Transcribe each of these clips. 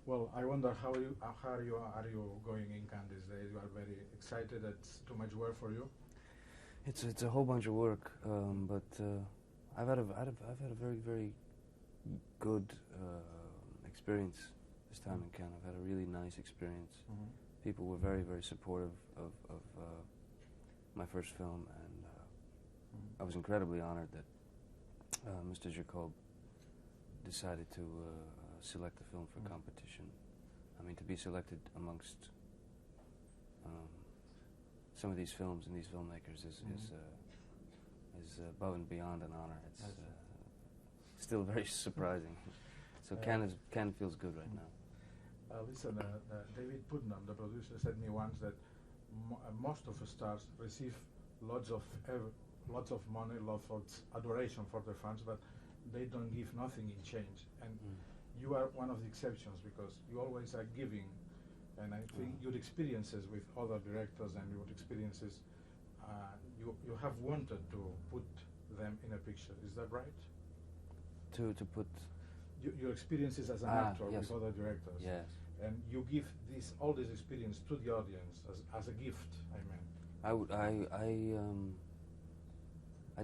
Well, I wonder how are you going in Cannes these days? You are very excited. It's too much work for you. It's a whole bunch of work, but I've had a very good experience this time in Cannes. I've had a really nice experience. Mm-hmm. People were very supportive of my first film, and I was incredibly honored that Mr. Jacob decided to select the film for competition. I mean, to be selected amongst some of these films and these filmmakers is above and beyond an honor. It's still very surprising. So Cannes feels good right now. Listen, David Putnam, the producer, said me once that most of the stars receive lots of money, lots of adoration for their fans, but they don't give nothing in change. And you are one of the exceptions because you always are giving. And I think your experiences with other directors and your experiences, you have wanted to put them in a picture. Is that right? To put your experiences as an actor yes. with other directors. Yes. And you give all this experience to the audience as a gift. I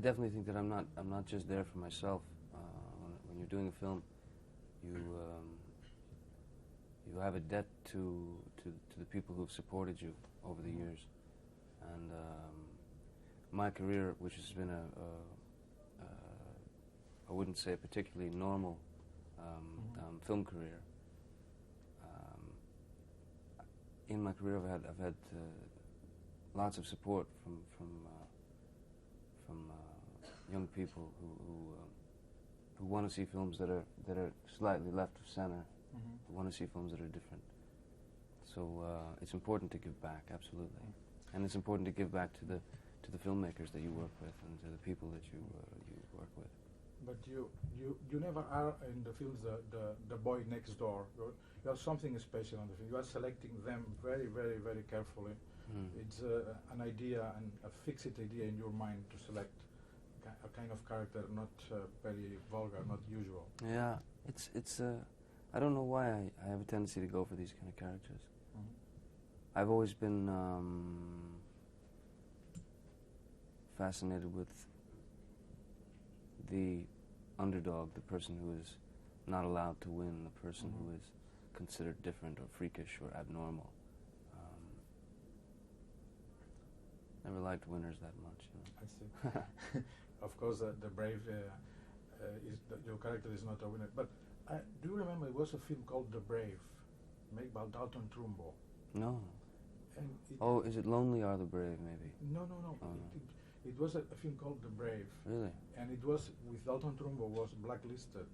definitely think that I'm not just there for myself. When you're doing a film, you have a debt to the people who've supported you over the years, and my career, which has been I wouldn't say a particularly normal film career. In my career, I've had lots of support from young people who want to see films that are slightly left of center, who want to see films that are different. So it's important to give back, absolutely, and it's important to give back to the filmmakers that you work with and to the people that you work with. But you never are in the films the boy next door. You have something special on the film. You are selecting them very carefully. It's an idea and a fixed idea in your mind to select a kind of character not very vulgar, not usual. Yeah, it's I don't know why I have a tendency to go for these kind of characters. I've always been fascinated with the underdog, the person who is not allowed to win, the person who is considered different or freakish or abnormal. Never liked winners that much. You know? I see. Of course, the brave your character is not a winner. But do you remember it was a film called The Brave, made by Dalton Trumbo? No. And is it Lonely Are the Brave, maybe? No. Oh, It was a film called The Brave. Really? And it was with Dalton Trumbo was blacklisted.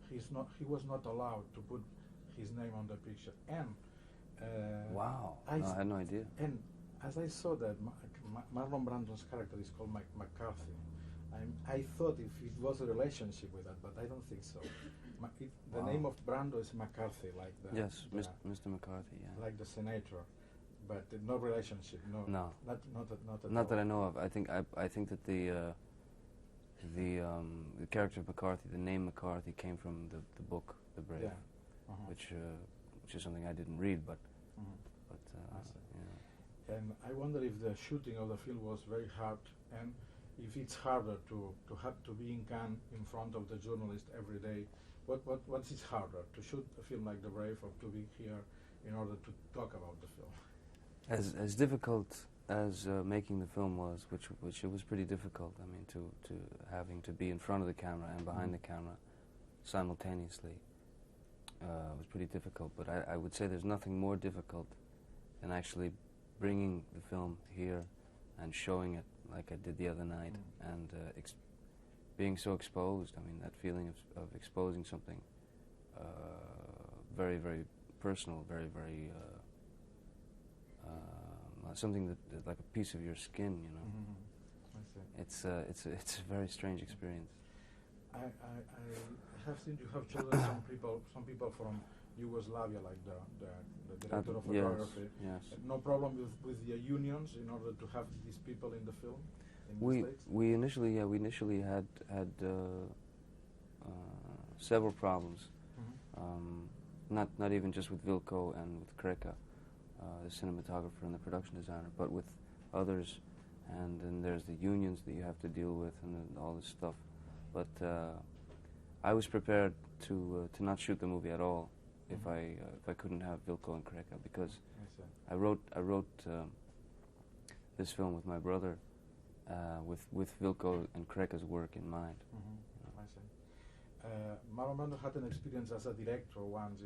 He was not allowed to put his name on the picture. And wow, I had no idea. And as I saw that Marlon Brando's character is called McCarthy, I thought if it was a relationship with that, but I don't think so. The name of Brando is McCarthy, like the Mr. McCarthy, yeah. like the senator, but no relationship, no. Not that I know of. I think that the character of McCarthy, the name McCarthy, came from the book The Brave, which is something I didn't read, but yeah. And I wonder if the shooting of the film was very hard, and if it's harder to have to be in Cannes in front of the journalist every day. What is harder, to shoot a film like The Brave or to be here in order to talk about the film? As difficult as making the film was, which it was pretty difficult. I mean, to having to be in front of the camera and behind the camera simultaneously was pretty difficult. But I would say there's nothing more difficult than actually bringing the film here and showing it like I did the other night, and being so exposed. I mean, that feeling of exposing something very personal, very something that like a piece of your skin, you know. I see. It's a very strange experience. I have seen you have chosen some people from Yugoslavia, like the director of photography. Yes. No problem with the unions in order to have these people in the film. We initially had several problems. not even just with Vilko and with Kreka, the cinematographer and the production designer, but with others. And then there's the unions that you have to deal with and then all this stuff. But I was prepared to not shoot the movie at all if I couldn't have Vilko and Kreka, because I wrote this film with my brother, with Vilko and Kreka's work in mind. I see. Marlon Brando had an experience as a director once,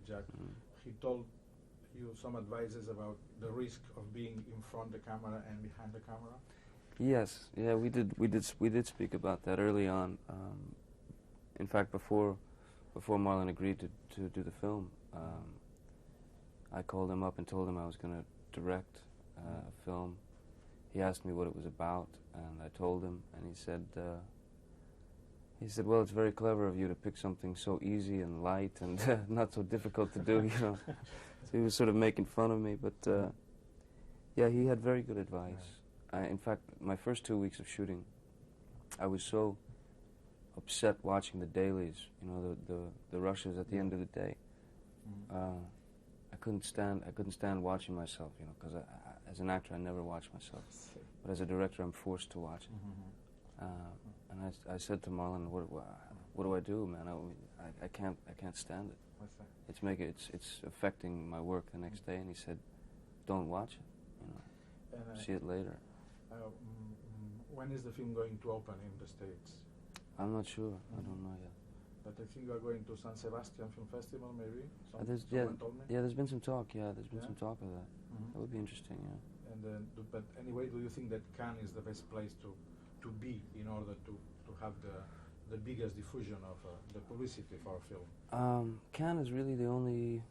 Jack. He told you some advices about the risk of being in front of the camera and behind the camera. Yes, yeah, we did speak about that early on. In fact, before Marlon agreed to do the film, I called him up and told him I was going to direct a film. He asked me what it was about, and I told him, and he said, "Well, it's very clever of you to pick something so easy and light and not so difficult to do, you know." So he was sort of making fun of me, but yeah, he had very good advice. In fact, my first 2 weeks of shooting, I was so upset watching the dailies, you know, the rushes at the end of the day. I couldn't stand watching myself, you know, because as an actor I never watch myself, but as a director I'm forced to watch it. And I said to Marlon, what do I do, man? I can't stand it. It's affecting my work the next day. And he said, don't watch it, you know, see it later. When is the film going to open in the States? I'm not sure. I don't know yet. But I think you are going to San Sebastian Film Festival, maybe? Someone told me? Yeah, there's been some talk. Yeah, there's been some talk of that. That would be interesting, yeah. And but anyway, do you think that Cannes is the best place to be in order to have the biggest diffusion of the publicity for a film? Cannes is really the only.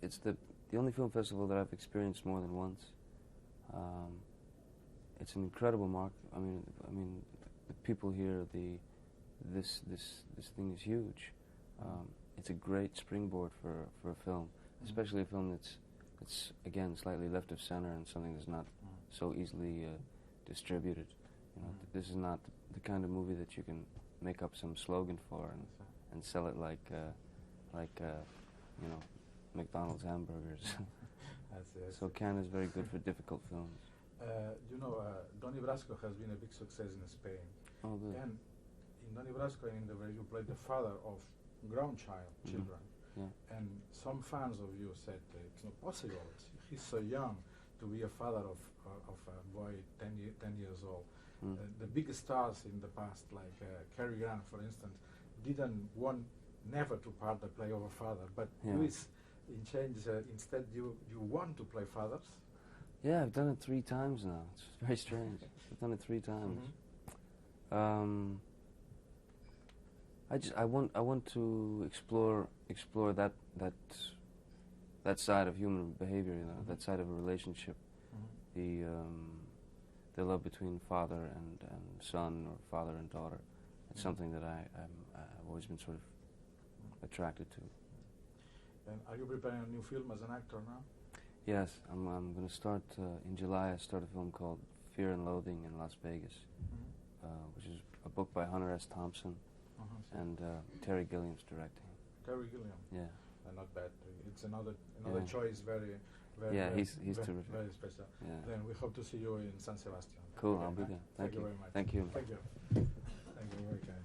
It's the only film festival that I've experienced more than once. It's an incredible market. I mean, the people here, this thing is huge. It's a great springboard for a film, especially a film that's again slightly left of center and something that's not so easily distributed. You know, this is not the kind of movie that you can make up some slogan for and sell it like you know, McDonald's hamburgers. So Cannes is very good for difficult films. You know, Donnie Brasco has been a big success in Spain. Oh, good. And in Donnie Brasco, in the way you played the father of grown children. Yeah. And some fans of you said it's not possible. He's so young to be a father of a boy 10 years old. The big stars in the past, like Cary Grant, for instance, didn't want never to part the play of a father. But Luis, in change, instead you want to play fathers. Yeah, I've done it 3 times now. It's very strange. I've done it 3 times. I want to explore that side of human behavior, you know, that side of a relationship, the love between father and son, or father and daughter. It's something that I've always been sort of attracted to. And are you preparing a new film as an actor now? Yes, I'm going to start in July. I start a film called Fear and Loathing in Las Vegas, which is a book by Hunter S. Thompson, and Terry Gilliam's directing. Terry Gilliam. Yeah. Not bad. It's another choice. Very, yeah, he's terrific. terrific. Very special. Yeah. Then we hope to see you in San Sebastian. Cool. I'll be there. Thank you very much. Thank you. Thank you. Thank you. Very kind.